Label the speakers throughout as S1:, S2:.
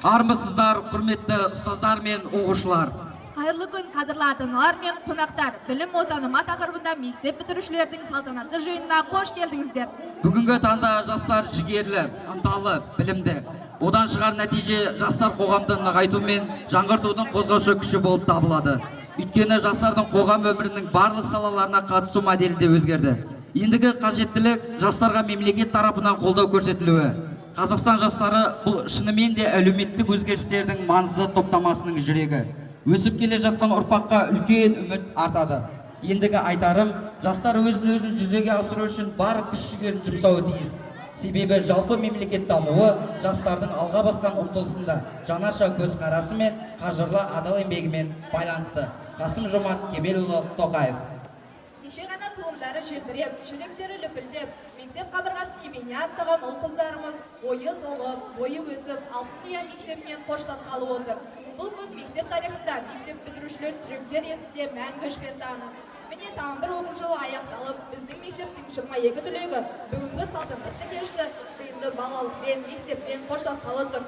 S1: Армысыздар, құрметті ұстаздар мен оқушылар.
S2: Қайырлы күн, қадірлі ата-аналар мен қонақтар. Білім отаныма тақырыбында мектеп бітірушілердің салтанатты жиынына қош келдіңіздер.
S1: Бүгінгі таңда жастар жігерлі, ынталы, білімді. Одан шығар нәтиже жастар қоғамды нығайту мен жаңғыртудың қозғаушы күші болып табылады. Өйткені жастардың қоғам өмірінің барлық салаларына қатысу моделі де өзгерді. Ендігі қажеттілік жастарға мемлекет тарапынан қолдау көрсетілуі. Қазақстан жастары бұл шынымен де әлеуметтік өзгерістердің маңызды топтамасының жүрегі. Өсіп келе жатқан ұрпаққа үлкен үміт артады. Ендігі айтарым, жастар өзін жүзеге асыру үшін бар күш-жігерін жұмсауы тиіс. Себебі жалпы мемлекет дамуы жастардың алға басқан ұмтылысында жаңаша көзқарасы мен қажырлы адал еңбегімен байланысты. Қасым-Жомарт Кемелұлы Тоқаев.
S2: Кеше ғана туымдары желбіреп, жүректері лүпілдеп, мектеп қабырғасын емене аттаған ұл-қыздарымыз ойы толғып, бойы өсіп, алтын ұя мектеппен қоштасқалы отыр. Бұл күн мектеп тарихында мектеп бітірушілер жүректер есінде мәңгі өшпес анық. Міне тағы бір оқу жылы аяқталып, біздің мектептің 22 түлегі бүгінгі салтанатты кешті жиынды балалықпен, мектеппен қоштасқалы тұр.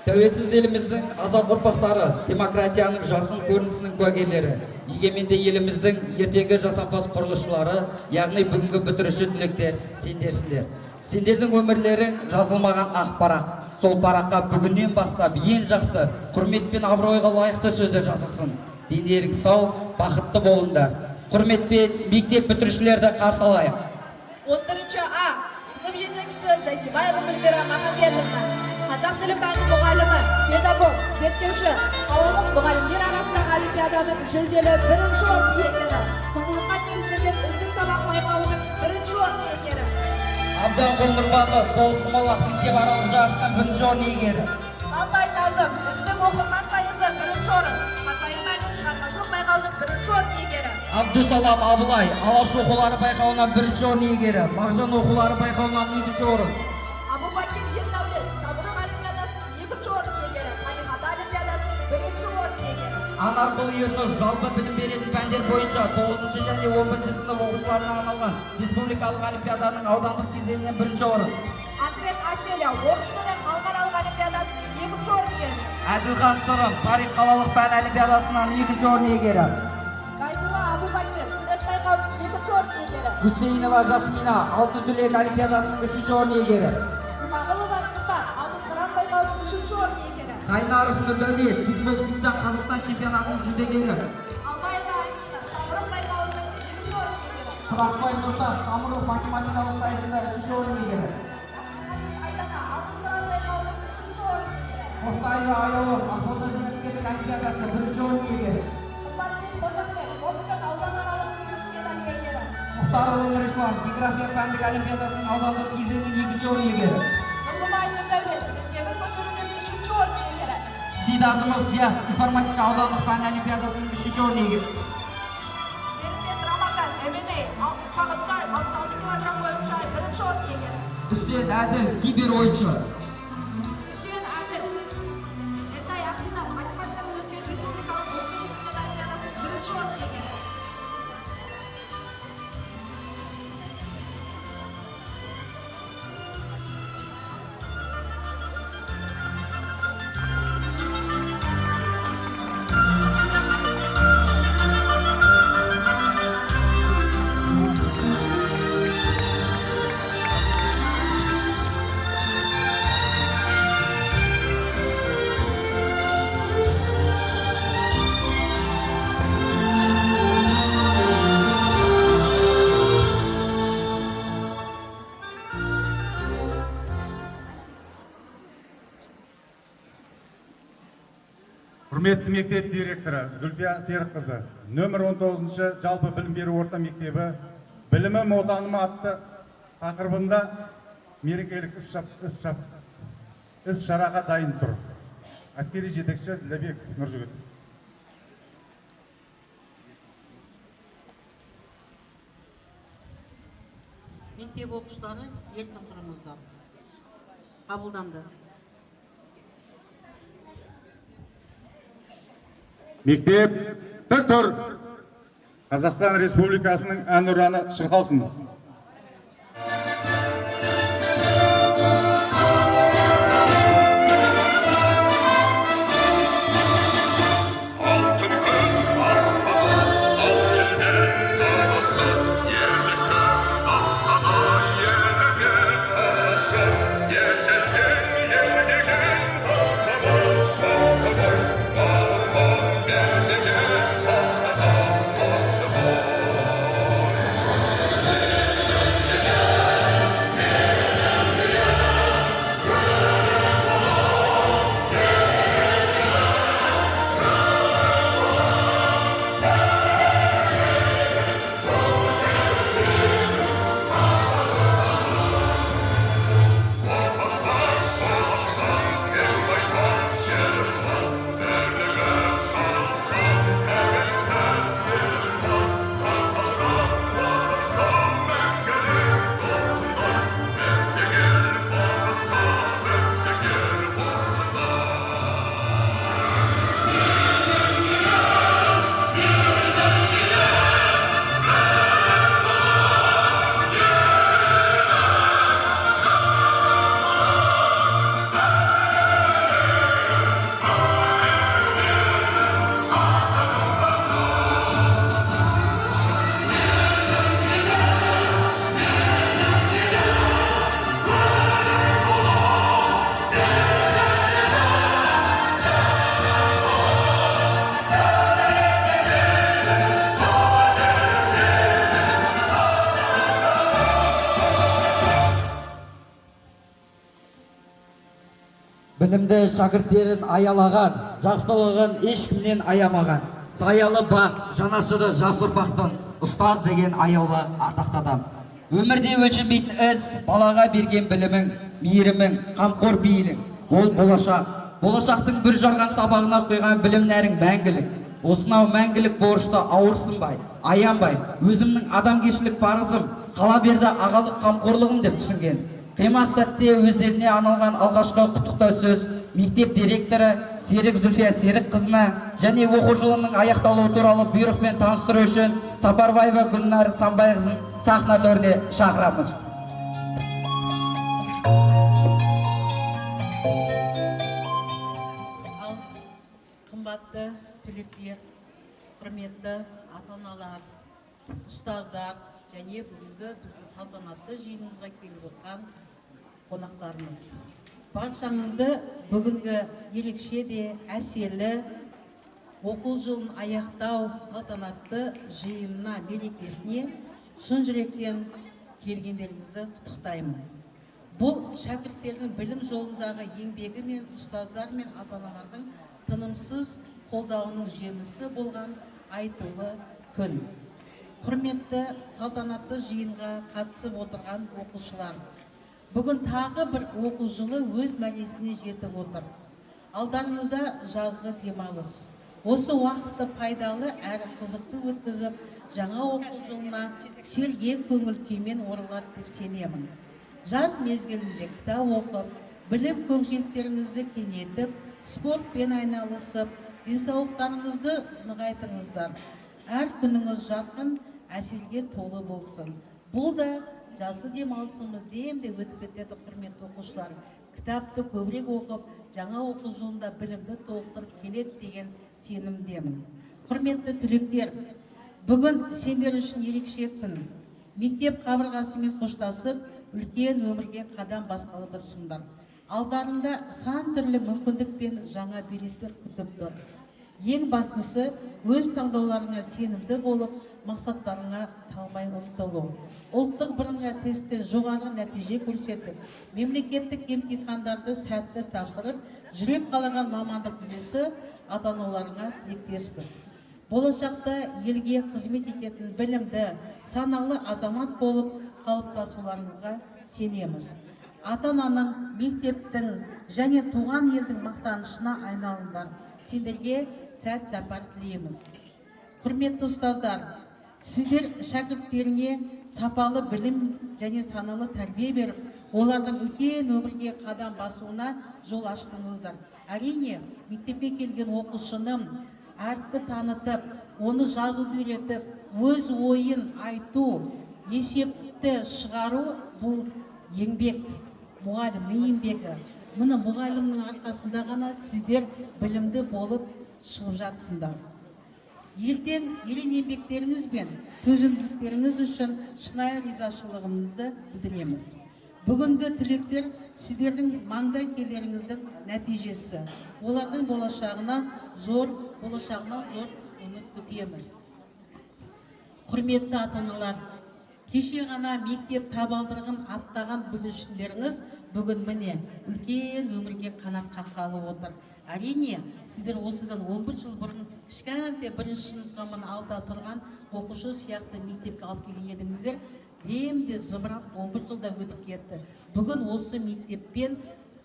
S1: Тәуелсіз еліміздің азат ұрпақтары, демократияның жарқын көрінісінің куәгерлері, егеменді еліміздің ертегі жасампаз құрылысшылары, яғни бүгінгі бітіруші түлектер сендерсіңдер. Сендердің өмірлерің жазылмаған ақ парақ. Сол параққа бүгіннен бастап ең жақсы, құрмет пен абыройға лайықты сөздер жазылсын. Дендеріңіз сау, бақытты болыңдар. Құрметпен мектеп бітірушілерді қарсы алайық.
S2: 11 А сынып жетекшісі Жайсибаева Гүлмира Махамбетовна, қазақ тілі пәні мұғалімі, педагог, зерттеуші, қалалық мұғалімдер арасындағы олимпиаданың жүлделі 1-ші орын иегері, құндылыққа негізделген үздік сабақ байқауының 1-ші орын иегері.
S1: Абдан Нұрбағы тоғызқұмалақ мектеп аралық жарысының 1-ші орын иегері.
S2: Алтай Назым үздік оқырман сайысы 1-ші орын, Қатайым әлем шығармашылық байқауының 1-ші орын иегері.
S1: Абдусалам Абылай Алаш оқулары байқауынан 1-ші орын иегері, Мағжан оқулары байқауынан 2-ші орын.
S2: Абубакир Ердәулет Самұрық олимпиадасының 2-ші орын иегері, Қалиқата олимпиадасының 1-ші орын иегері.
S1: Анарқұл Ернұр жалпы білім беретін пәндер бойынша 9-ші және 11-ші сынып оқушыларына арналған республикалық олимпиаданың аудандық кезеңінен 1-ші орын.
S2: Атрет Аселя орыс тілі халықаралық олимпиадасының 2-ші орын иегері.
S1: Әділхан Сырым тарих қалалық пән олимпиадасынан 2-ші орын иегері.
S2: Гайдулла Абубакир сурет байқауының 2-ші орын иегері.
S1: Гүсейнова Жасмина алтын түлек олимпиадасының 3-ші орын иегері.
S2: Жұмағұлова Сымбат алтын қыран байқауының 3-ші орын иегері.
S1: Қайнаров Нұрдәулет кикбоксингтен Қазақстан чемпионатының жүлдегері.
S2: Албаева Амина самұрық байқауының 2-ші орын иегері.
S1: Құрақбай Нұртас самұрық математикалық сайысында 3-ші орын иегері.
S2: Айдана алтын қыран байқауының 3-ші орын иегері.
S1: Қостаева Айолов ақылды жігіттер олимпиадасы 1-ші орын иегері.
S2: Қымбатбек Қожақбек Бокстан ауданаралық күрес медаль иегері.
S1: Мұхтарұлы Нұрислам география пәндік олимпиадасының аудандық кезеңінің 2-ші орын иегері.
S2: Нұрлыбай Нұрдәулет темір көтеруден 3-ші орын иегері.
S1: Сейдазымов Диас информатика аудандық пән олимпиадасының 3-ші орын иегері.
S2: Серімбет Рамазан ММА алтын қағытта 66 килограмм бойынша 1-ші орын иегері.
S1: Үсен Әділ кибер ойыншы.
S2: Үсен Әділ Ертай Ақидар математикадан өткен республикалық оқу олимпиадасының 1-ші орын иегері.
S3: Құрметті мектеп директоры Зүлфия Серікқызы, нөмір 19-шы жалпы білім беру орта мектебі білімім отаныма атты тақырыбында мерекелік іс-шараға дайын тұр. Әскери жетекші Ділдәбек Нұржігіт.
S4: Мектеп оқушылары еркін тұрыңыздар. Қабылданды.
S3: Мектеп тік тұр. Қазақстан Республикасының әнұраны шырқалсын.
S1: білімді шәкірттерін аялаған, жақсылығын ешкімнен аямаған, саялы бақ, жанашыры жас ұрпақтың ұстаз деген аяулы ардақты адам. Өмірде өлшенбейтін із, балаға берген білімің, мейірімің, қамқор бейілің. Ол болашақ. Болашақтың бір жарған сабағына қойған білім нәрің мәңгілік. Осынау мәңгілік борышты ауырсынбай, аянбай, өзімнің адамгершілік парызым, қала берді ағалық қамқорлығым деп түсінген. Қимас сәтте өздеріне арналған алғашқы құттықтау сөз мектеп директоры Серік Зүлфия Серік қызына және оқу жылының аяқталуы туралы бұйрықпен таныстыру үшін Сапарбаева Гүлнар Самбайқызын сахна төріне шақырамыз.
S4: Ал қымбатты түлектер, құрметті ата-аналар, ұстаздар және бүгінгі біздің салтанатты жиынымызға келіп отырған қонақтарымыз. Баршаңызды бүгінгі ерекше де әсерлі оқу жылын аяқтау салтанатты жиынына, мерекесіне шын жүректен келгендеріңізді құттықтаймын. Бұл шәкірттердің білім жолындағы еңбегі мен ұстаздар мен ата-аналардың тынымсыз қолдауының жемісі болған айтулы күн. Құрметті салтанатты жиынға қатысып отырған оқушылар, бүгін тағы бір оқу жылы өз мәресіне жетіп отыр. Алдарыңызда жазғы демалыс. Осы уақытты пайдалы әрі қызықты өткізіп, жаңа оқу жылына сергек көңіл күймен оралады деп сенемін. Жаз мезгілінде кітап оқып, білім көкжиектеріңізді кеңейтіп, спортпен айналысып, денсаулықтарыңызды нығайтыңыздар. Әр күніңіз жарқын әсерге толы болсын. Бұл да жазғы демалысымыз демде өтіп кетеді, құрметті оқушылар. Кітапты көбірек оқып, жаңа оқу жылында білімді толықтырып келеді деген сенімдемін. Құрметті түлектер, бүгін сендер үшін ерекше күн. Мектеп қабырғасымен қоштасып, үлкен өмірге қадам басқалы тұрсыңдар. Алдарында сан түрлі мүмкіндік пен жаңа белестер күтіп тұр. Ең бастысы өз таңдауларыңа сенімді болып, мақсаттарыңа талмай ұмтылу. Ұлттық бірыңғай тесттен жоғары нәтиже көрсетіп, мемлекеттік емтихандарды сәтті тапсырып, жүрек қалаған мамандық иесі ата-аналарыңа тілектеспіз. Болашақта елге қызмет ететін білімді, саналы азамат болып қалыптасуларыңызға сенеміз. Ата-ананың, мектептің және туған елдің мақтанышына айналыңдар. Сендерге сәт сапар тілейміз. Құрметті ұстаздар, сіздер шәкірттеріне сапалы білім және саналы тәрбие беріп, олардың үлкен өмірге қадам басуына жол аштыңыздар. Әрине, мектепке келген оқушының әріпті танытып, оны жазуды үйретіп, өз ойын айту, есепті шығару бұл еңбек, мұғалімнің еңбегі. Мұны мұғалімнің арқасында ғана сіздер білімді болып шығып жатсыңдар. Ертең ерен еңбектеріңіз бен төзімділіктеріңіз үшін шынайы ризашылығымызды білдіреміз. Бүгінгі түлектер сіздердің маңдай келеріңіздің нәтижесі. Олардың болашағынан зор үміт күтеміз. Құрметті ата-аналар, кеше ғана мектеп табалдырығын аттаған бүлдіршіндеріңіз бүгін міне үлкен өмірге қанат қаққалы отыр. Әрине, сіздер осыдан 11 жыл бұрын кішкентай бірінші сыныптан алда тұрған оқушы сияқты мектепке алып келген едіңіздер, демде зымырап 11 жылда өтіп кетті. Бүгін осы мектеппен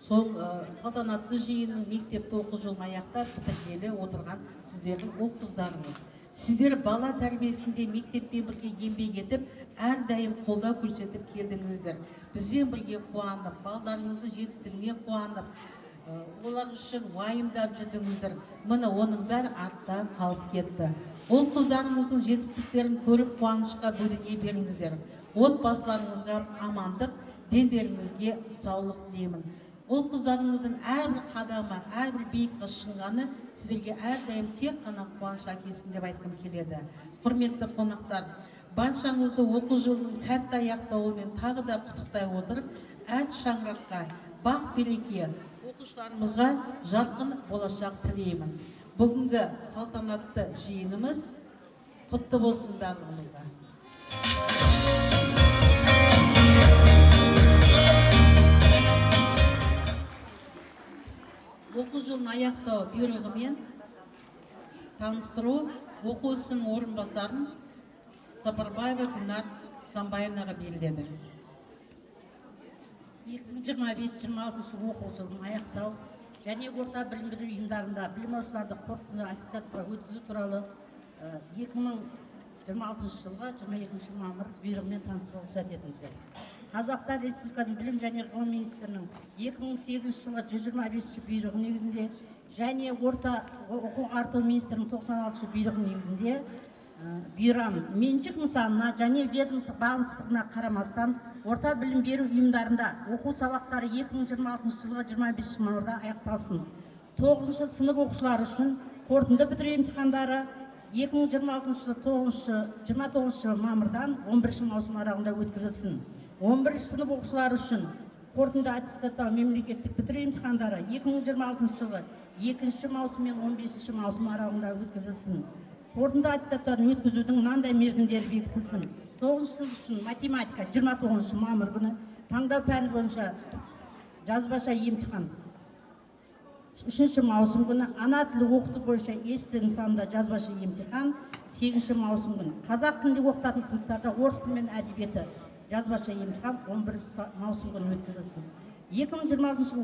S4: салтанатты жиынның мектепті оқу жылын аяқтап бітіргелі отырған сіздердің ұл қыздарыңыз. Сіздер бала тәрбиесінде мектеппен бірге еңбек етіп, әрдайым қолдау көрсетіп келдіңіздер. Бізбен бірге қуанып, балдарыңыздың жетістігіне қуанып, олар үшін уайымдап жүрдіңіздер. Міне оның бәрі артта қалып кетті. Ол қыздарыңыздың жетістіктерін көріп қуанышқа бөлене беріңіздер. Отбасыларыңызға амандық, дендеріңізге саулық тілеймін. Ол қыздарыңыздың әрбір қадамы, әрбір биікке шыңғаны сіздерге әрдайым тек қана қуаныш әкелсін деп айтқым келеді. Құрметті қонақтар, баршаңызды оқу жылының сәтті аяқталуымен тағы да құттықтай отырып, әр шаңыраққа бақ береке, оқушыларымызға жарқын болашақ тілеймін. Бүгінгі салтанатты жиынымыз құтты болсын барлығымызға. оқу жылын аяқтау бұйрығымен таныстыру оқу ісінің орынбасарын Сапарбаева Гүлнар Самбаевнаға беріледі.
S5: 2025-26 оқу жылын аяқтау және орта білім беру ұйымдарында білім алушыларды қорытынды аттестатқа өткізу туралы 2026 жылға 22 мамыр бұйрығымен таныстыруға рұқсат етіңіздер. Қазақстан Республикасының білім және ғылым министрінің 2008 жылғы 125 бұйрығы негізінде және орта оқу ағарту министрінің 96 бұйрығы негізінде бұйрам меншік нысанына және ведомство бағыныстығына қарамастан орта білім беру ұйымдарында оқу сабақтары 2026 жылғы 25 мамырда аяқталсын. 9 сынып оқушылары үшін қорытынды бітіру емтихандары 2026 жылы 29 мамырдан 11 маусым аралығында өткізілсін. 11 сынып оқушылары үшін қорытынды аттестаттау мемлекеттік бітіру емтихандары 2026 жылғы 2 маусым мен 15 маусым аралығында өткізілсін. Қорытынды аттестаттауды өткізудің мынандай мерзімдері бекітілсін. 9 сынып үшін математика 29 мамыр күні, таңдау пәні бойынша жазбаша емтихан 3 маусым күні, ана тілі оқыту бойынша есті нысанында жазбаша емтихан 8 маусым күні. Қазақ тілінде оқытатын сыныптарда орыс тілі мен әдебиеті жазбаша емтихан 11 маусым күні өткізілсін. 2026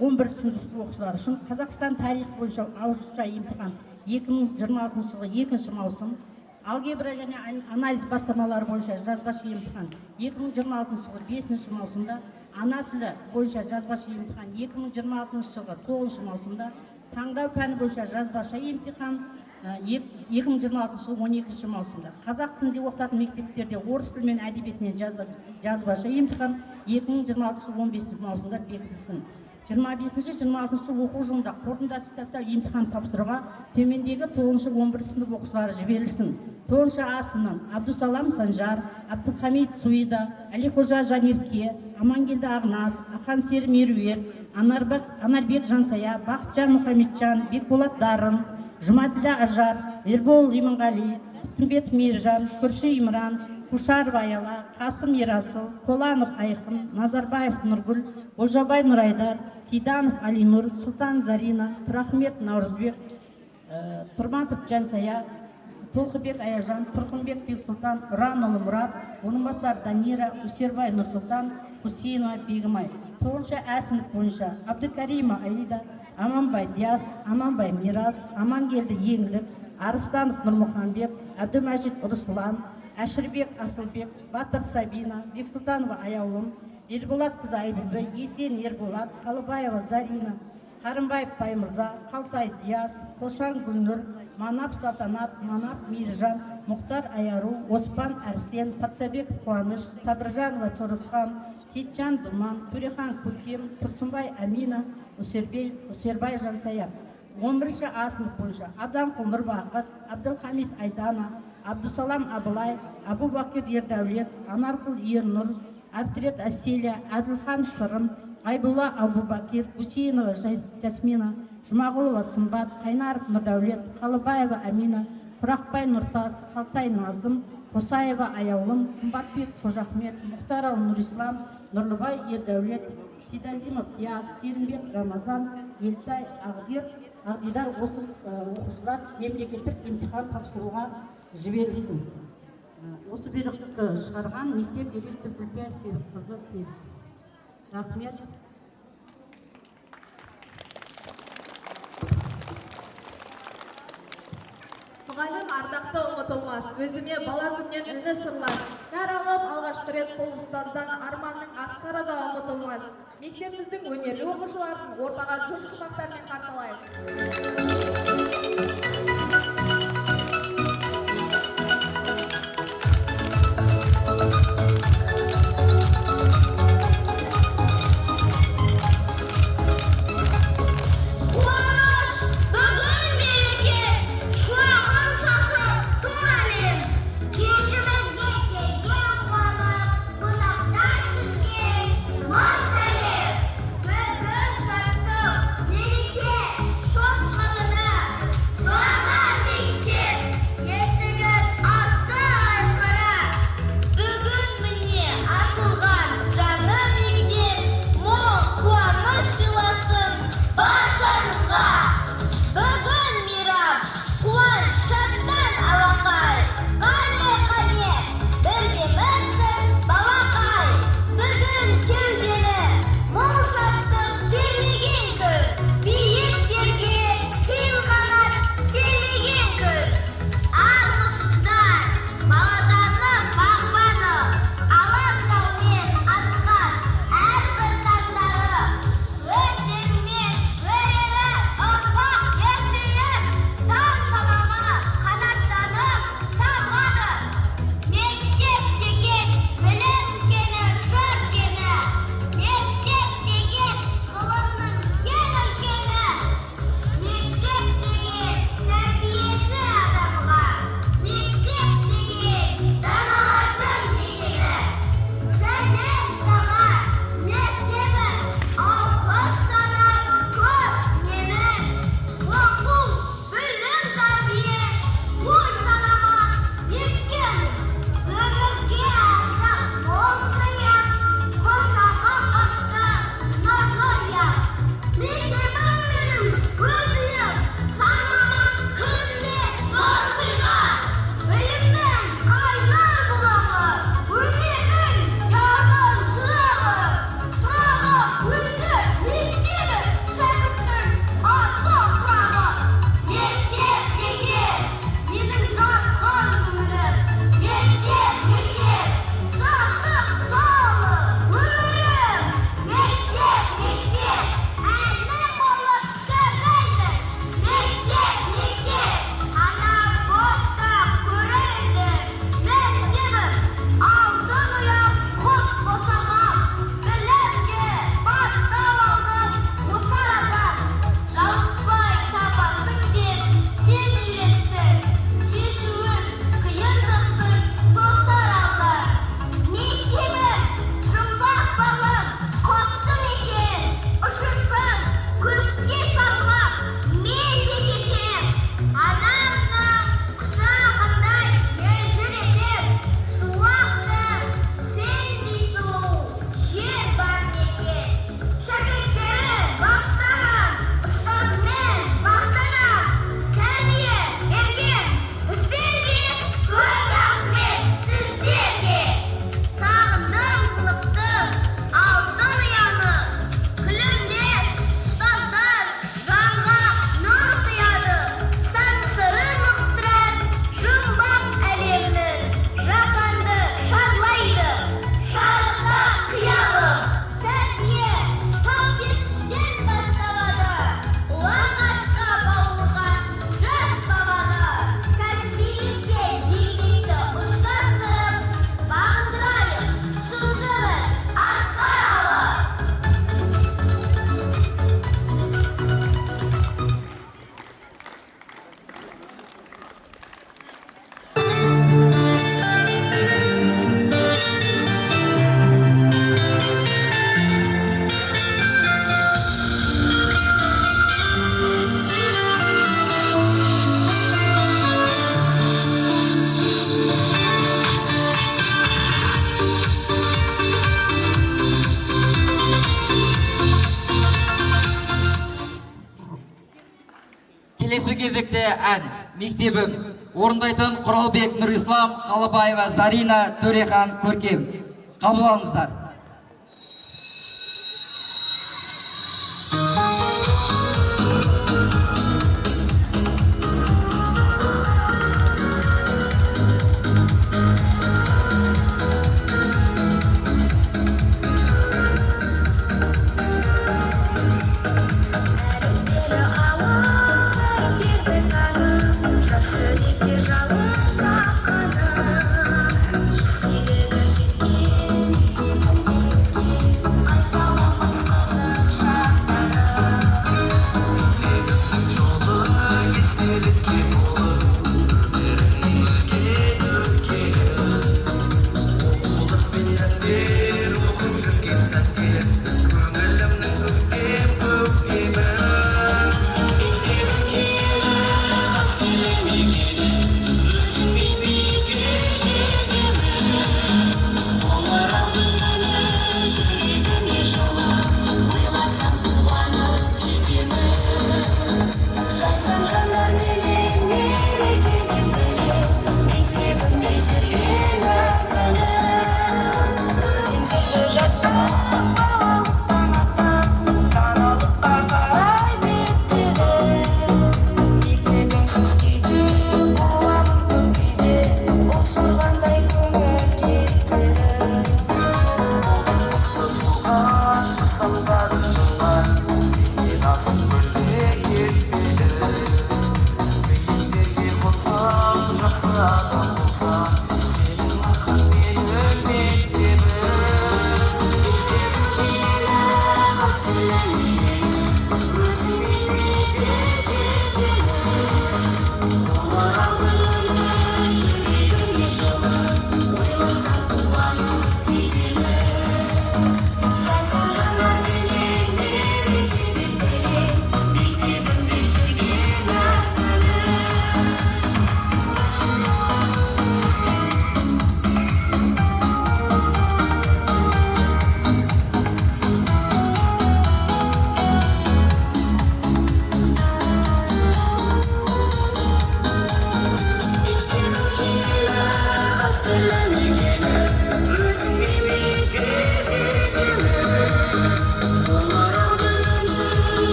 S5: 11 сынып оқушылары үшін Қазақстан тарихы бойынша ауызша емтихан 2026 жылғы 2 маусым, алгебра және анализ бастамалары бойынша жазбаша емтихан 2026 жылғы 5 маусымда, ана тілі бойынша жазбаша емтихан 2026 жылғы 9 маусымда, таңдау пәні бойынша жазбаша емтихан 2026 жылғы 12 маусымда. Қазақ тілінде оқытатын мектептерде орыс тілі мен әдебиетінен жазбаша емтихан 2026 жылғы 15 маусымда бекітілсін. 25-26 оқу жылында қорытынды аттестаттау емтихан тапсыруға төмендегі 9-11 сынып оқушылары жіберілсін. 9 А сыныбынан Абдусалам Санжар, Абдухамид Суида, Алихожа Жанерке, Амангелді Ағназ, Ахан Сері Меруерт, Анарбек Жансая, Бақытжан Мұхамеджан, Бекболат Дарын, Жұмаділі Ажар, Ербол Иманғали, Түтімбет Мейіржан, Күрші Имран, Кушаров Аяла, Қасым Ерасыл, Қоланов Айқын, Назарбаев Нұргүл, Олжабай Нұрайдар, Сейданов Алинур, Сұлтан Зарина, Тұрахмет Наурызбек, Тұрматов Жансая, Толқыбек Аяжан, Тұрқынбек Бексұлтан, Ұранұлы Мұрат, Оныңбасар Данира, Усербай Нұрсұлтан, Хусейнова Бегімай. 9 А сынып бойынша Абдыкарима Аида, Аманбай Диас, Аманбай Мирас, Амангелді Еңлік, Арыстанов Нұрмұхамбет, Әбдімәжит Руслан, Әшірбек Асылбек, Батыр Сабина, Бексұлтанова Аяулым, Ерболат Қызы Айбілбі, Есен Ерболат, Қалыбаева Зарина, Қарымбаев Баймырза, Қалтай Диас, Қошан Гүлнұр, Манап Салтанат, Манап Мейіржан, Мұхтар Аяру, Оспан Әрсен, Патсабек Қуаныш, Сабыржанова Чорысхан, Сейтжан Думан, Төрехан Көркем, Тұрсынбай Амина, Усербай Жансая. 11 А сынып бойынша Абданқұл Нұрбақыт, Абдылхамид Айдана, Абдусалам Абылай, Абубакир Ердәулет, Анарқұл Ернұр, Артрет Аселия, Әділхан Сырым, Айбула Абубакир, Гусейнова Жасмина, Жұмағұлова Сымбат, Қайнаров Нұрдәулет, Қалыбаева Амина, Құрақбай Нұртас, Қалтай Назым, Қосаева Аяулым, Қымбатбек Қожахмет, Мұхтарал Нұрислам, Нұрлыбай Ердәулет, Сидазимов Диас, Серімбек Рамазан, Елтай Ағдидар осы оқушылар мемлекеттік емтихан тапсыруға жіберілсін. Осы бұйрықты шығарған мектеп директоры Зульфия Серікқызы Серік. Рахмет.
S2: Мұғалім ардақты ұмытылмас, өзіме бала күннен үні сырлас. Нәр алып алғашқы рет сол ұстаздан арманның асқары да ұмытылмас. Мектебіміздің өнерлі оқушыларын ортаға жыр шумақтармен қарсы алайық.
S6: Şok kalın
S1: келесі кезекте ән мектебім орындайтын Құралбек Нұрислам, Қалыбаева Зарина, Төрехан Көркем. Қабыл алыңыздар.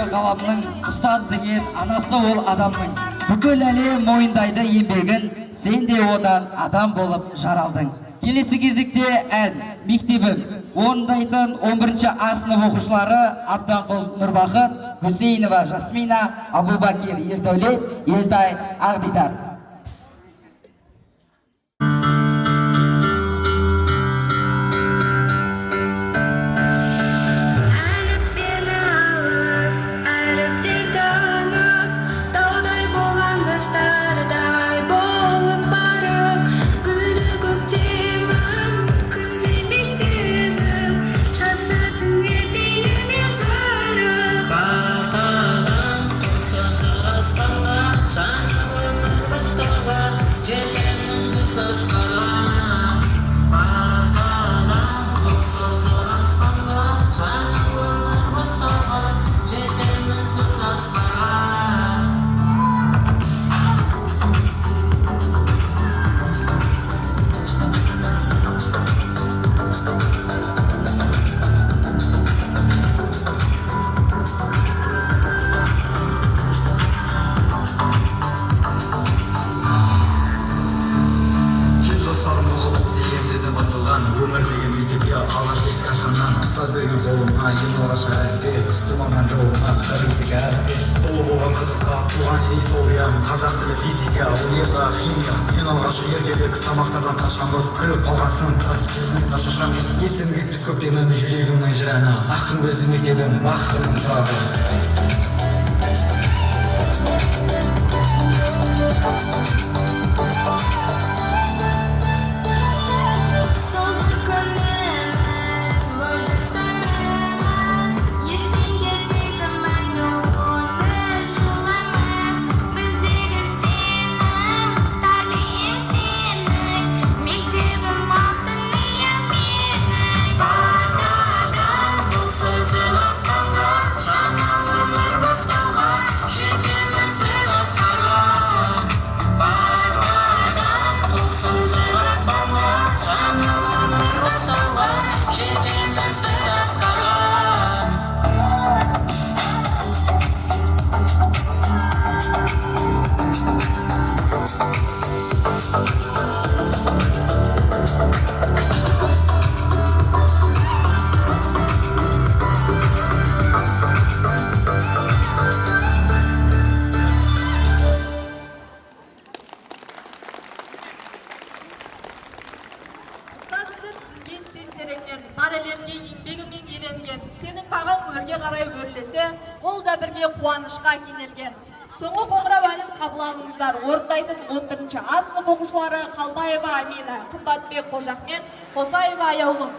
S1: Қаламның ұстаз деген анасы ол адамның. Бүкіл әлем мойындайды еңбегін, сен де одан адам болып жаралдың. Келесі кезекте ән мектебім орындайтын 11-ші А сынып оқушылары Абданқұл Нұрбақыт, Гүсейнова Жасмина, Абубакир Ердәулет, Елтай Ағдидар.
S6: Batadan, konsuz asmana, sana ömür шайып құстымаған жолына қарайды әріпте ұлы болған қызыққа туған ел сол я қазақ тілі физика өнерді химия ең алғашқы ертелік сабақтардан қашқан қыз күліп қалған сыныптас жүзінен қашқан қыз есім кетпес көктемім жүрегімнің жаны аққың көзді мектебім бақытымның жағы
S2: Ұстазыңды түсінген сен тереңнен, бар әлемге еңбегімен еленген, сенің бағаң өрге қарай өрлесе, ол да бірге қуанышқа кенелген. Соңғы қоңырау әнін қабыл алыңыздар. Орындайтын 11-ші А сынып оқушылары Қалбаева Амина, Қымбатбек Қожахмет, Қосаева Аяулым.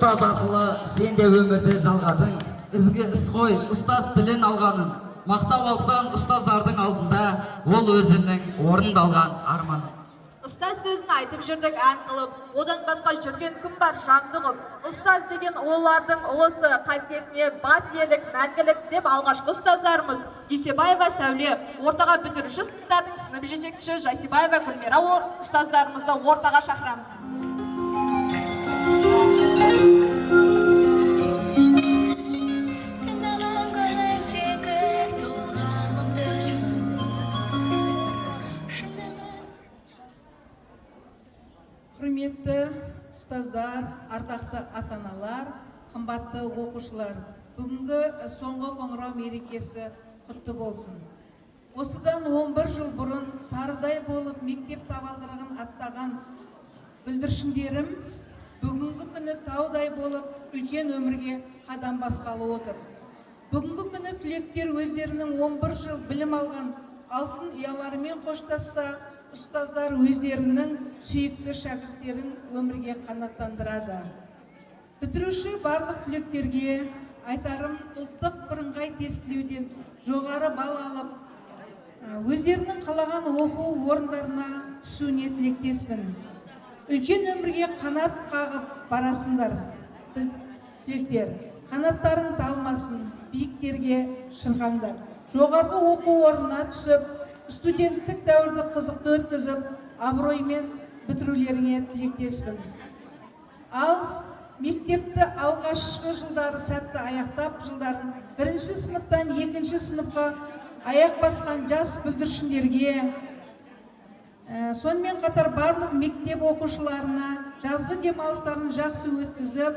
S1: ұстаз арқылы сен де өмірді жалғадың. Ізгі іс қой, ұстаз тілін алғанын. Мақтап алсан ұстаздардың алдында, ол өзінің орындалған арманы.
S2: Ұстаз сөзін айтып жүрдік ән қылып, одан басқа жүрген кім бар жанды ғып. Ұстаз деген олардың ұлысы, қасиетіне бас иелік, мәңгілік деп алғашқы ұстаздарымыз Дүйсебаева Сәуле, ортаға бітіруші сыныптардың сынып жетекші Жасибаева Гүлмира ұстаздарымызды ортаға шақырамыз.
S4: Құрметті ұстаздар, ардақты ата-аналар, қымбатты оқушылар, бүгінгі соңғы қоңырау мерекесі құтты болсын. Осыдан 11 жыл бұрын тарыдай болып мектеп табалдырығын аттаған бүлдіршіндерім бүгінгі күні таудай болып үлкен өмірге қадам басқалы отыр. Бүгінгі күні түлектер өздерінің 11 жыл білім алған алтын ұяларымен қоштасса, ұстаздар өздерінің сүйікті шәкірттерін өмірге қанаттандырады. Бітіруші барлық түлектерге айтарым ұлттық бірыңғай тестілеуден жоғары балл алып, өздерінің қалаған оқу орындарына түсуіне тілектеспін. Үлкен өмірге қанат қағып барасыңдар, түлектер. Қанаттарың талмасын, биіктерге шырғаңдар. Жоғарғы оқу орнына түсіп, студенттік дәуірді қызықты өткізіп, абыроймен бітірулеріңе тілектеспін. Ал мектепті алғашқы жылдары сәтті аяқтап, жылдарын 1-ші сыныптан 2-ші сыныпқа аяқ басқан жас бүлдіршіндерге, сонымен қатар барлық мектеп оқушыларына жазғы демалыстарын жақсы өткізіп,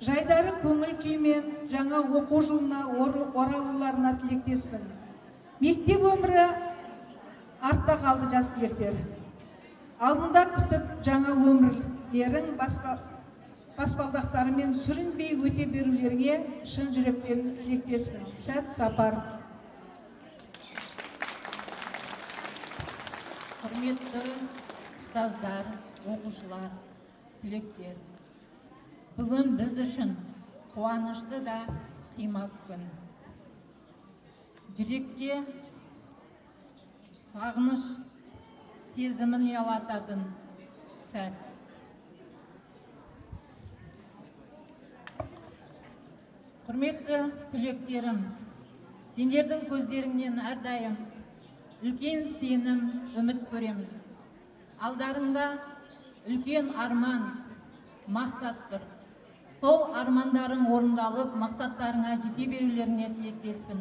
S4: жайдары көңіл күймен жаңа оқу жылына оралуларына тілектеспін. Мектеп өмірі артта қалды жас түлектер. Алдында күтіп жаңа өмірлерің баспалдақтарымен сүрінбей өте берулерге шын жүректен тілектеспін. Сәт сапар.
S5: Құрметті ұстаздар, оқушылар, түлектер. Бүгін біз үшін қуанышты да қимас күн. Жүрекке сағыныш сезімін ұялататын сәт. Құрметті түлектерім, сендердің көздеріңнен әрдайым үлкен сенім, үміт көремін. Алдарыңда үлкен арман, мақсат тұр. Сол армандарың орындалып, мақсаттарыңа жете берулеріңе тілектеспін.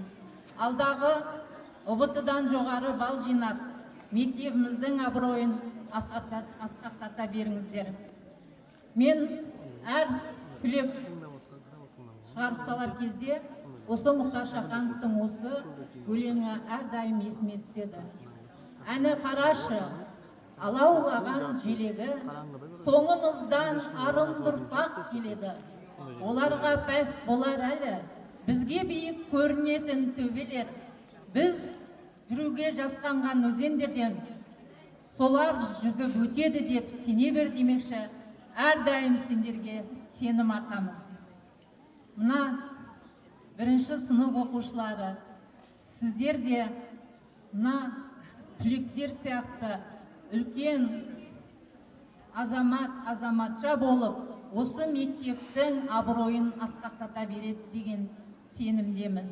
S5: Алдағы ұбт-дан жоғары балл жинап, мектебіміздің абыройын асқақтата беріңіздер. Мен әр түлек шығарып салар кезде осы Мұхтар Шахановтың осы өлеңі әрдайым есіме түседі. Әні қарашы, алаулаған желегі, соңымыздан арын тұрпақ келеді. Оларға пәс болар әлі, бізге биік көрінетін төбелер. Біз жүруге жасқанған өзендерден солар жүзіп өтеді деп сене бер демекші, әрдайым сендерге сенім артамыз. Мына 1-ші сынып оқушылары, сіздер де мына түлектер сияқты үлкен азаматша болып, осы мектептің абыройын асқақтата береді деген сенімдеміз.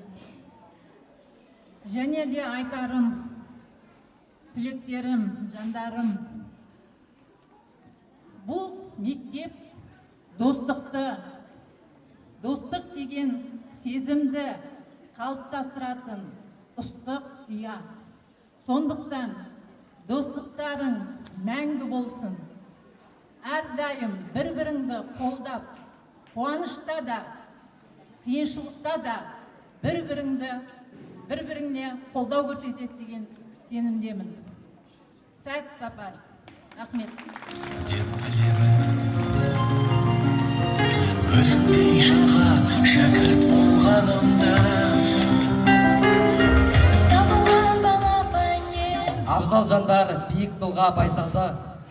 S5: Және де айтарым, түлектерім, жандарым, бұл мектеп достық деген сезімді қалыптастыратын ыстық ұя. Сондықтан достықтарың мәңгі болсын. Әрдайым бір-біріңді қолдап, қуанышта да, қиыншылықта да бір-біріңне қолдау көрсетеді деген сенімдемін. Сәт сапар. Рахмет.
S7: Деп білемін, өзіңдей жанға шәкірт болғанымда.
S1: Абзал жандар биік тұлға байсалды,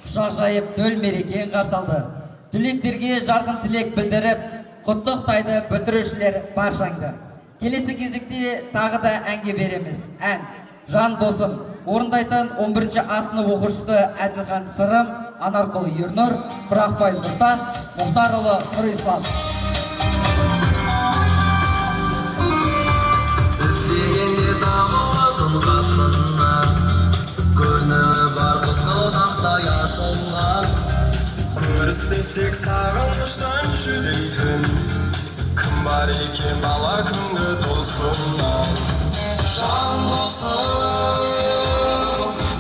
S1: құшақ жайып төл мерекең қарсы алды. Түлектерге жарқын тілек білдіріп, құттықтайды бітірушілер баршаңды. Келесі кезекте тағы да әнге береміз. Ән «Жан досым» орындайтын 11-ші А сынып оқушысы Әділхан Сырым, Анарқұл Ернұр, Құрақбай Нұртас, Мұхтарұлы Нұрислам.
S6: Іздегенде табылатын қасыңнан, көңілі бар қызғыл тақтай ашылған.
S8: Көріспесек сағыныштан жүдейтін, кім бар екен бала күнгі досымнан. Жан досым,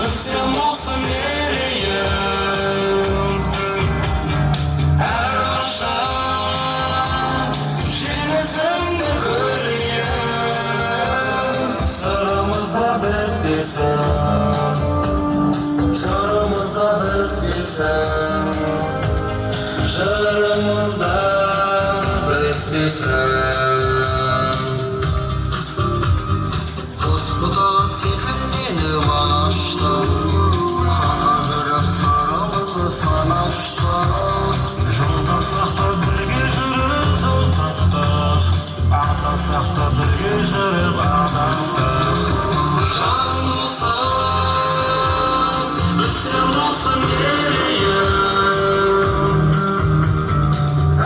S8: үстем болсын мерейім, әрқашан жеңісіңді көрейін. Сырымызда бітпесін, жырымызда бітпесін, жырымызда бітпесін. Құс-бұтақ секілденіп ашты, хата жүрек сырымызды санашты. Жол тапсақ та бірге жүріп жол таптық, ақтасақ та бірге жүріп адастық. Жан досым, үстем болсын мерейім,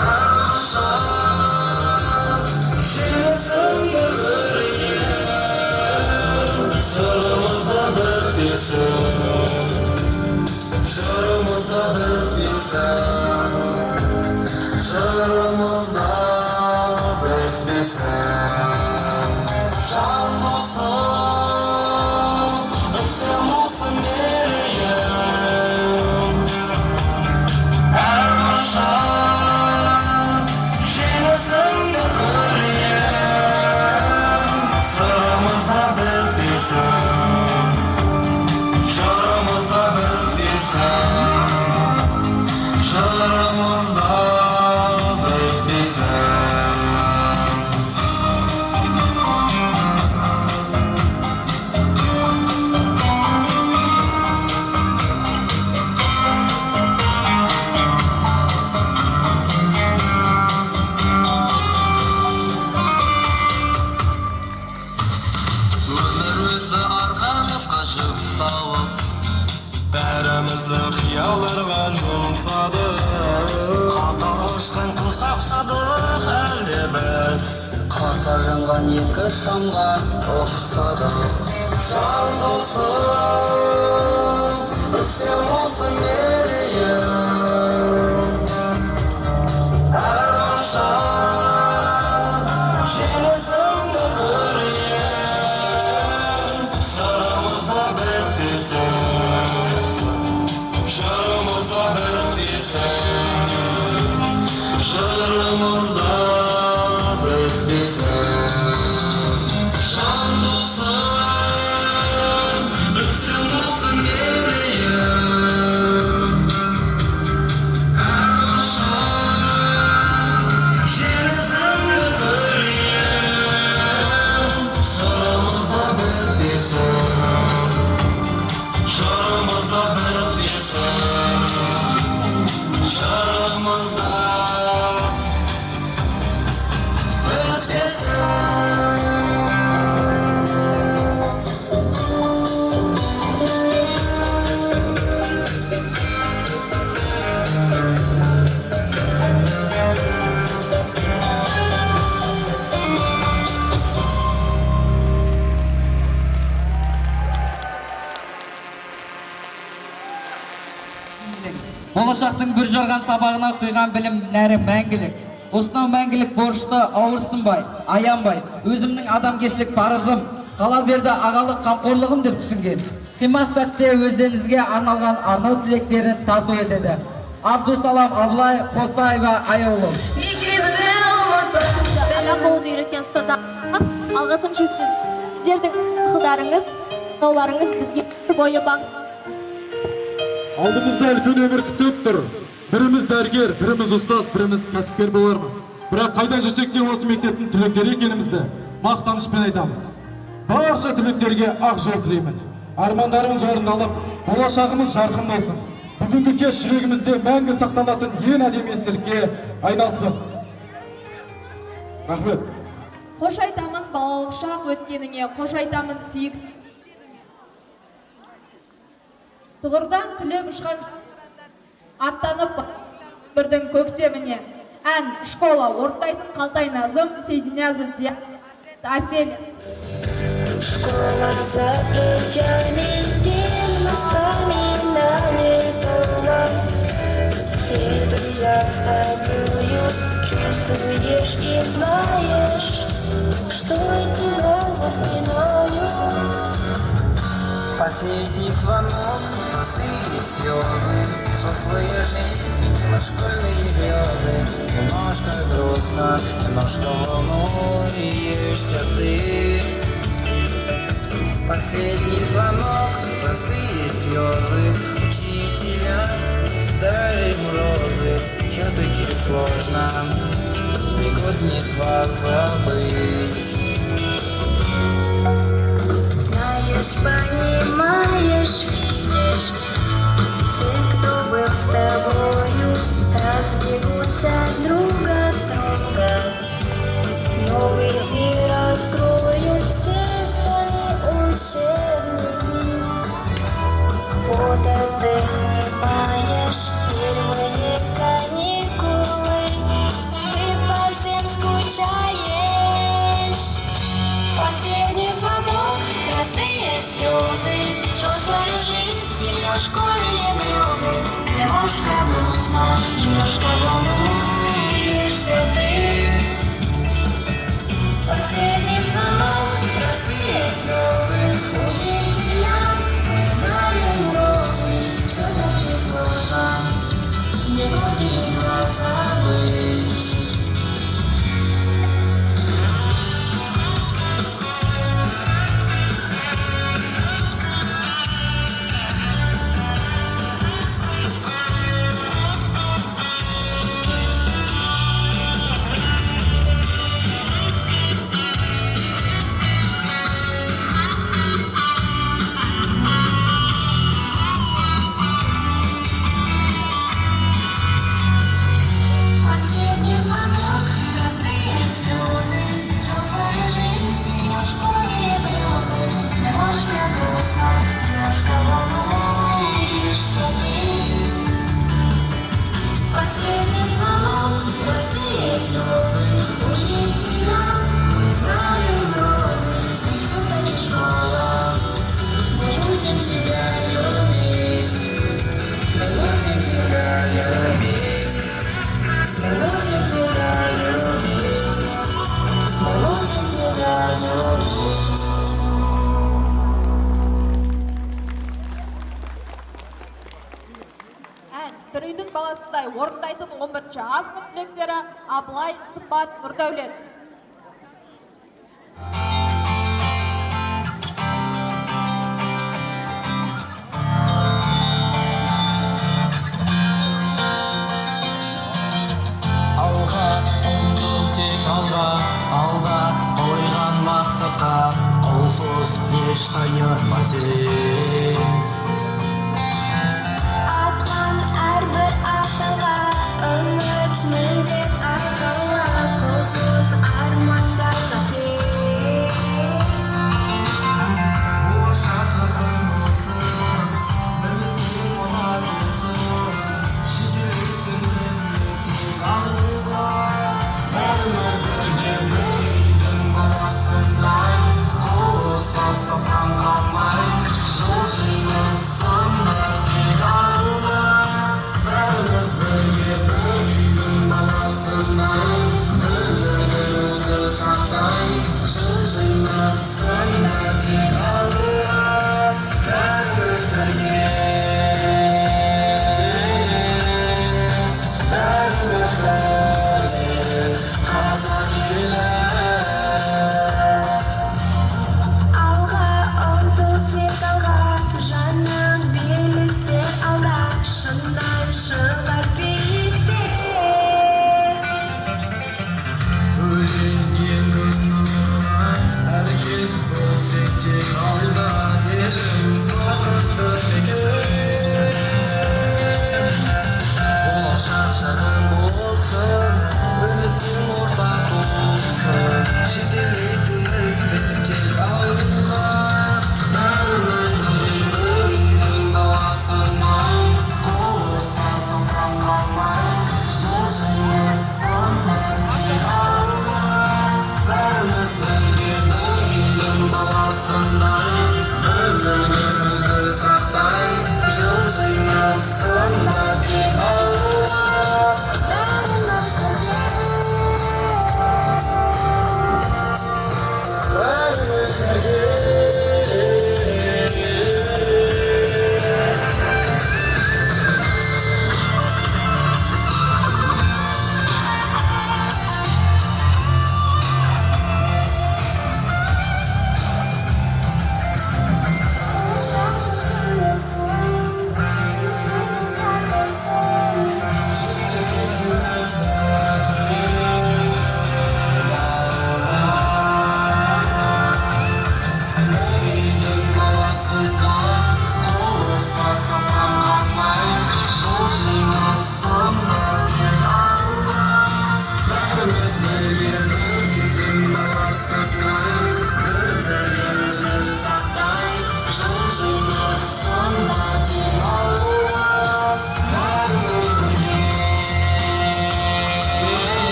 S8: әрқашан жеңісіңді көрейін. Сырымызда бітпесін, жырымызда бітпесін, жырымызда бітпесін. Жан досым, үстем болсын мерейім, әрқашан жеңісіңді көрейін. Сырымызда бітпесін, жырымызда бітпесін, жырымызда бітпесін. Өмір өзі арқамызға жүк салып, бәрімізді қиялдарға жұмсады. Қатар ұшқан құс қақсадық әлде біз, қарта жанған екі шамға ұқсадық. Жан досым, үстем болсын мерейім, әрқашан жеңісіңді көрейін. Сырымызда бітпесін, жырымызда бітпесін, жырымызда бітпесін. Жан досым, үстем болсын мерейім, әрқашан жеңісіңді көрейін. Сырымызда бітпесін, жырымызда бітпесін, жырымызда бітпесін.
S1: Болашақтың бір жарған сабағына құйған білім нәрі мәңгілік. Осынау мәңгілік борышты ауырсынбай, аянбай, өзімнің адамгершілік парызым, қала берді ағалық қамқорлығым деп түсінген. Қимас сәтте өздеріңізге арналған арнау тілектерін тарту етеді. Абдусалам Аблай, Қосаева Аяулы.
S9: Білім болуды үйреткен ұстазға алғысым шексіз. Сіздердің ақылдарыңыз, сынауларыңыз бізге бойы бағ.
S10: Алдымызда үлкен өмір күтіп тұр. Біріміз дәрігер, біріміз ұстаз, біріміз кәсіпкер болармыз. Бірақ қайда жүрсек те осы мектептің түлектері екенімізді мақтанышпен айтамыз. Барша түлектерге ақ жол тілеймін. Армандарымыз орындалып, болашағымыз жарқын болсын. бүгінгі кеш жүрегімізде мәңгі сақталатын ең әдемі естелікке айналсын. Рахмет.
S2: Қош айтамын балалық шақ өткеніңе, қош айтамын сүйік. Тұғырдан түлеп ұшқан аттанып бірдің көктеміне. Ән, школа, орындайтын қалтай назым, Сейдинязов Асель.
S11: Школа за плечами, день воспоминаний полно. Все друзья с тобою, чувствуешь и знаешь, что у тебя за спиною.
S6: Последний звонок, простые слезы, взрослая жизнь сменила школьные грезы. Немножко грустно, немножко волнуешься ты. Последний звонок, простые слезы, учителя дарим розы. Все-таки сложно ни год, ни два забыть.
S11: Знаешь, понимаешь, видишь, все, кто был с тобою, разбегутся друг от друга. Новый мир откроют все стали учебники. Фото ты снимаешь, первые каникулы, ты по всем скучаешь. Последний звонок, простые слезы, взрослая жизнь, сильно школьные грезы. Немножко грустно, немножко волнуешься ты. Последний звонок, простые слезы, учителя дарим розы. Все-таки сложно, не год и два забыть. Последний звонок, простые слезы, взрослая жизнь, сменила школьные грезы. Немножко грустно, немножко волнуешься ты. Последний звонок, простые слезы, учителя дарим розы. И все-таки школа, мы будем тебя любить, мы будем тебя любить. Мы будем тебя любить, мы будем тебя любить.
S2: Ән, бір үйдің баласындай орындайтын 11-ші А сынып түлектері Абылай, Сымбат, Нұрдәулет.
S6: Алға ұмтыл тек алға, алда қойған мақсатқа, олсыз еш таянма сен.
S11: Атқан әрбір атаға, үміт міндет арқала, қолсыз армандарға сен.
S6: Болашақ жатың болсын, білмей қонар болсын, жетектің іздетіп ауылға. Бәріміз бірге бір үйдің баласындай, алыстасып таң қалмай, жол жиымыз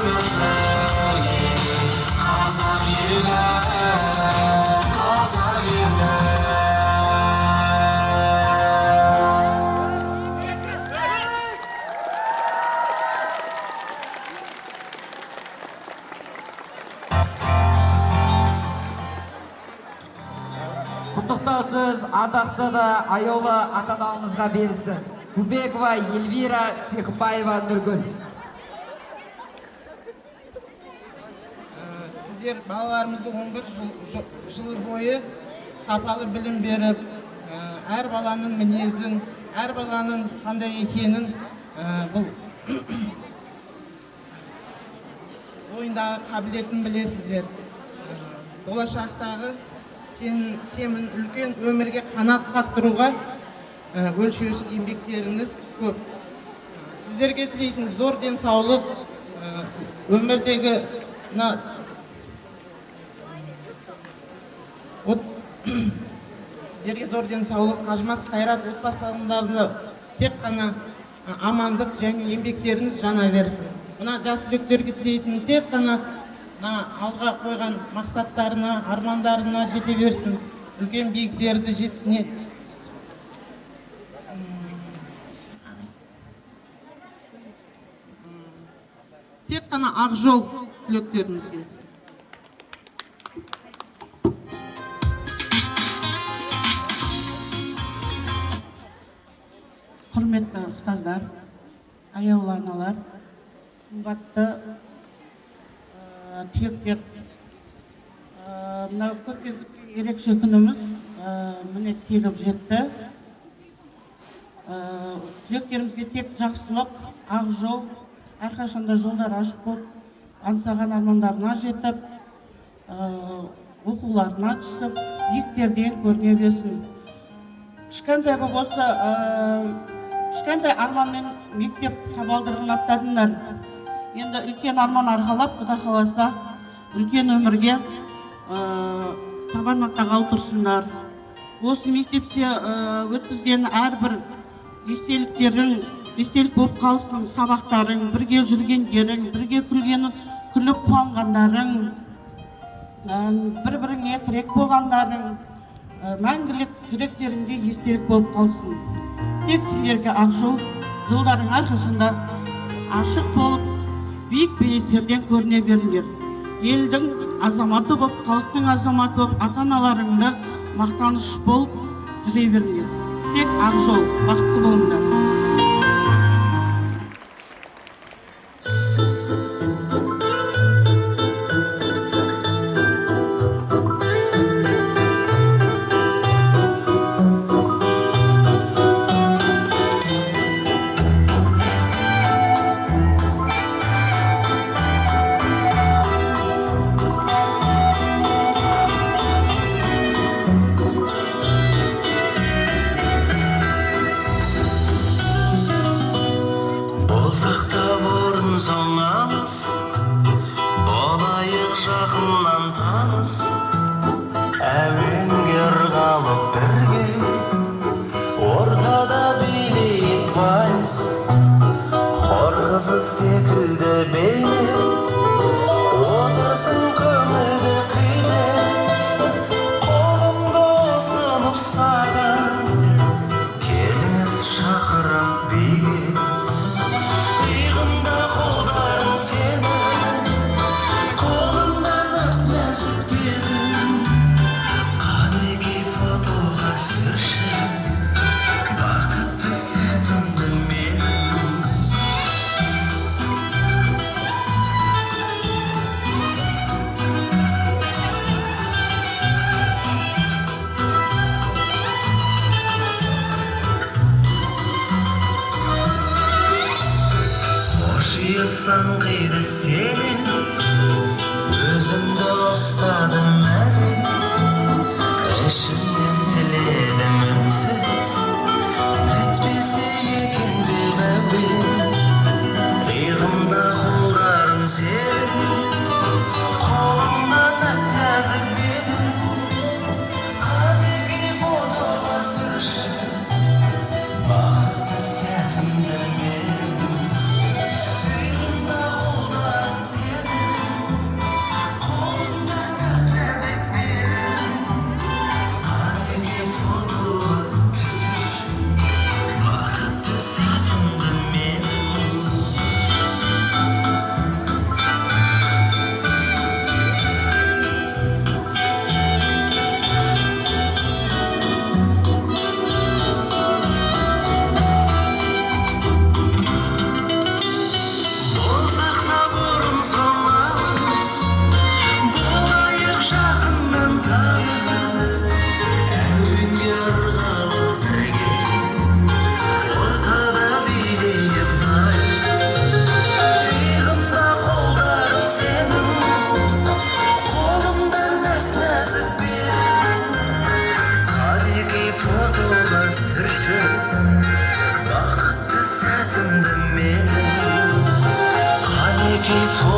S8: Қазақ елі, қазақ елі.
S1: Құттықтау сөз ардақты да аяулы ата-анамызға берілсін. Кубекова Эльвира, Сихбаева Нұргүл.
S12: Сіздер балаларымызды 11 жыл бойы сапалы білім беріп, әр баланың мінезін, әр баланың қандай екенін бұл ойындағы қабілетін білесіздер. Болашақтағы сенің үлкен өмірге қанат қақтыруға өлшеусіз еңбектеріңіз көп. Сіздерге тілейтін зор денсаулық, өмірдегі сіздерге зор денсаулық, қажымас қайрат отбасыларыңызды тек қана амандық және еңбектеріңіз жана берсін. Мына жас түлектерге тілейтін тек қана алға қойған мақсаттарына, армандарына жете берсін. Үлкен биіктерді жетіне. Тек қана ақ жол түлектерімізге.
S4: Құрметті ұстаздар, аяулы аналар, қымбатты түлектер, мынау көпкендікке ерекше күніміз міне келіп жетті. Түлектерімізге тек жақсылық, ақ жол, әрқашанда жолдар ашық болып, аңсаған армандарына жетіп, оқуларына түсіп, биіктерден көріне берсін. Кішкентай болса, кішкентай арманмен мектеп табалдырығын аттадыңдар. Енді үлкен арман арқалап, Құда қаласа, үлкен өмірге табан аттағалы тұрсындар. Осы мектепте өткізген әрбір естелік болып қалсын, сабақтарың, бірге жүргендерің, бірге күліп қуанғандарың, бір-біріңе тірек болғандарың, мәңгілік жүректеріңде естелік болып қалсын. Тек сендерге ақ жолдарың әрқашанда ашық болып, биік белестерден көріне беріңдер. Елдің азаматы болып, халықтың азаматы болып, ата-аналарыңды мақтаныш болып жүре беріңдер. Тек ақ жол, бақытты болыңдар.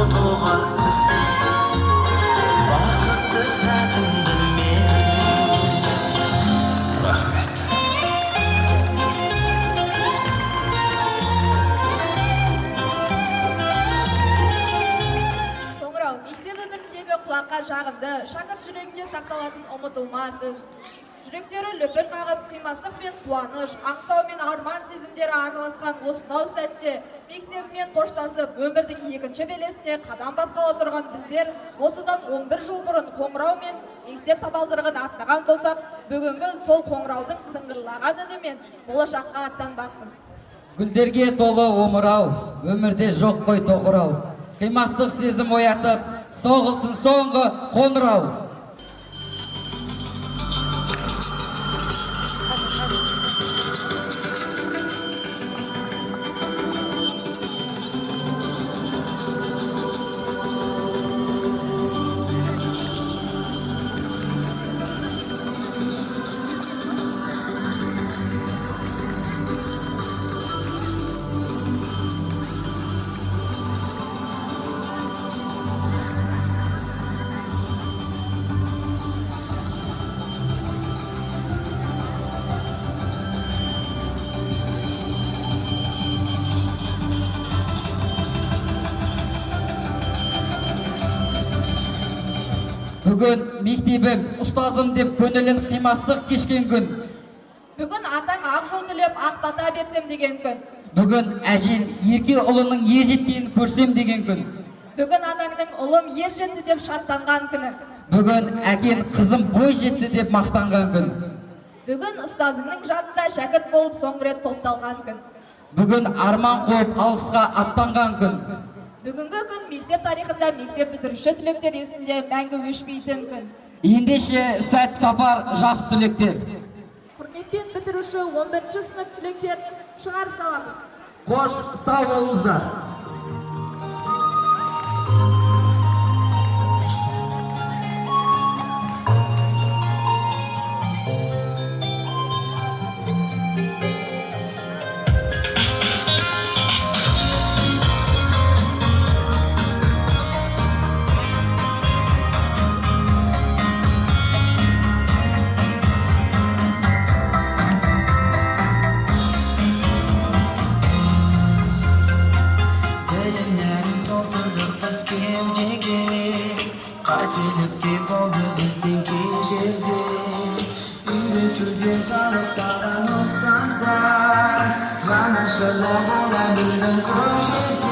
S7: фотоға түсіп бақытты сәтімді менің. Рахмет.
S2: Қоңырау мектеп өміріндегі құлаққа жағымды, шәкірт жүрегінде сақталатын ұмытылмас сөз. Жүректері лүпіл қағып, қимастық пен қуаныш, аңсау мен арман сезімдері араласқан осынау сәтте мектебімен қоштасып, өмірдің екінші белесіне қадам басқалы тұрған біздер осыдан 11 жыл бұрын қоңырау мен мектеп табалдырығын аттаған болсақ, бүгінгі сол қоңыраудың сыңғырлаған үнімен болашаққа аттанбақпыз.
S1: Гүлдерге толы омырау, өмірде жоқ қой тоқырау. Қимастық сезім оятып, соғылсын соңғы қоңырау. Бүгін мектебім, ұстазым деп көңілін қимастық кешкен күн.
S2: Бүгін атаң ақ жол тілеп ақ бата берсем деген күн.
S1: Бүгін әжен ерке ұлының ер жеткенін көрсем деген күн.
S2: Бүгін анаңның ұлым ер жетті деп шаттанған күні.
S1: Бүгін әкем қызым бой жетті деп мақтанған күн.
S2: Бүгін ұстазыңның жанында шәкірт болып соңғы рет топталған күн.
S1: Бүгін арман қойып алысқа аттанған күн.
S2: Бүгінгі күн мектеп тарихында мектеп бітіруші түлектер есінде мәңгі өшпейтін күн.
S1: Ендеше сәт сапар жас түлектер.
S2: Құрметпен бітіруші 11-ші сынып түлектер шығар саламыз.
S1: Қош сау болыңыздар.
S7: Қателікте болды біздің кей жерде үйретуден сабақтаған ұстаздар жанашырлар бола білді көп жерде